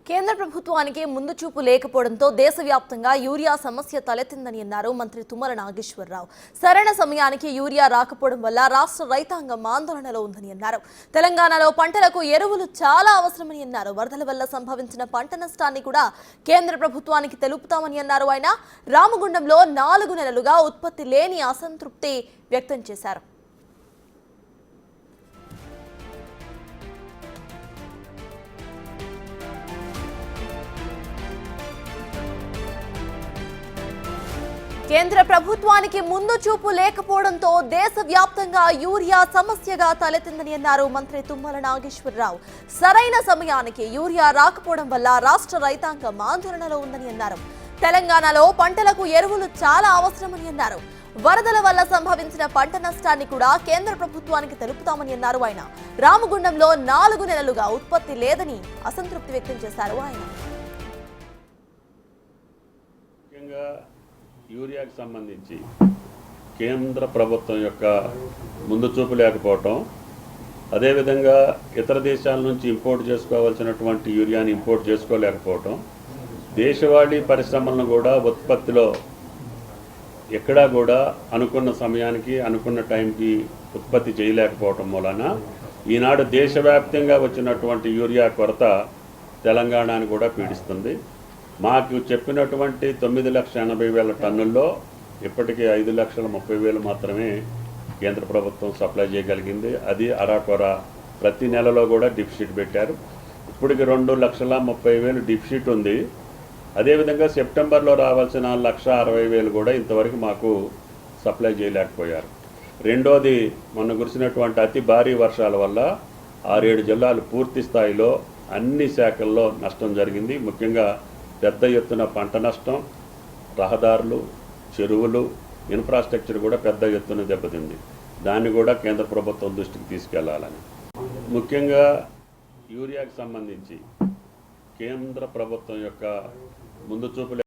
కేంద్ర ప్రభుత్వానికి ముందు చూపు లేకపోవడంతో దేశవ్యాప్తంగా యూరియా సమస్య తలెత్తిందని అన్నారు మంత్రి తుమ్మల నాగేశ్వరరావు. సరైన సమయానికి యూరియా రాకపోవడం వల్ల రాష్ట్ర రైతాంగం ఆందోళనలో ఉందని అన్నారు. తెలంగాణలో పంటలకు ఎరువులు చాలా అవసరమని అన్నారు. వరదల వల్ల సంభవించిన పంట నష్టాన్ని కూడా కేంద్ర ప్రభుత్వానికి తెలుపుతామని అన్నారు. ఆయన రామగుండంలో 4 నెలలుగా ఉత్పత్తి లేని అసంతృప్తి వ్యక్తం చేశారు. కేంద్ర ప్రభుత్వానికి ముందు చూపు లేకపోవడంతో దేశవ్యాప్తంగా యూరియా సమస్యగా తలెత్తిందని అన్నారు మంత్రి తుమ్మల నాగేశ్వరరావు. సరైన సమయానికి యూరియా రాకపోవడం వల్ల రాష్ట్ర రైతాంగం ఆందోళనలో ఉందని అన్నారు. తెలంగాణలో పంటలకు ఎరువులు చాలా అవసరమని అన్నారు. వరదల వల్ల సంభవించిన పంట నష్టాన్ని కూడా కేంద్ర ప్రభుత్వానికి తెలుపుతామని అన్నారు. ఆయన రామగుండంలో 4 నెలలుగా ఉత్పత్తి లేదని అసంతృప్తి వ్యక్తం చేశారు. ఆయన యూరియాకి సంబంధించి కేంద్ర ప్రభుత్వం యొక్క ముందు చూపు లేకపోవటం, అదేవిధంగా ఇతర దేశాల నుంచి ఇంపోర్ట్ చేసుకోవాల్సినటువంటి యూరియాని ఇంపోర్ట్ చేసుకోలేకపోవటం, దేశవాళీ పరిశ్రమలను కూడా ఉత్పత్తిలో ఎక్కడా కూడా అనుకున్న సమయానికి అనుకున్న టైంకి ఉత్పత్తి చేయలేకపోవటం మూలన ఈనాడు దేశవ్యాప్తంగా వచ్చినటువంటి యూరియా కొరత తెలంగాణని కూడా పీడిస్తుంది. మాకు చెప్పినటువంటి 9,80,000 టన్నుల్లో ఇప్పటికీ 5,30,000 మాత్రమే కేంద్ర ప్రభుత్వం సప్లై చేయగలిగింది. అది అరాకొర ప్రతి నెలలో కూడా డిఫిసిట్ పెట్టారు. ఇప్పటికి 2,30,000 డిఫిసిట్ ఉంది. అదేవిధంగా సెప్టెంబర్లో రావాల్సిన 1,60,000 కూడా ఇంతవరకు మాకు సప్లై చేయలేకపోయారు. రెండోది, మొన్న కురిసినటువంటి అతి భారీ వర్షాల వల్ల 6-7 జిల్లాలు పూర్తి స్థాయిలో అన్ని శాఖల్లో నష్టం జరిగింది. ముఖ్యంగా పెద్ద ఎత్తున పంట నష్టం, రహదారులు, చెరువులు, ఇన్ఫ్రాస్ట్రక్చర్ కూడా పెద్ద ఎత్తున దెబ్బతింది. దాన్ని కూడా కేంద్ర ప్రభుత్వం దృష్టికి తీసుకెళ్లాలని, ముఖ్యంగా యూరియాకి సంబంధించి కేంద్ర ప్రభుత్వం యొక్క ముందు చూపు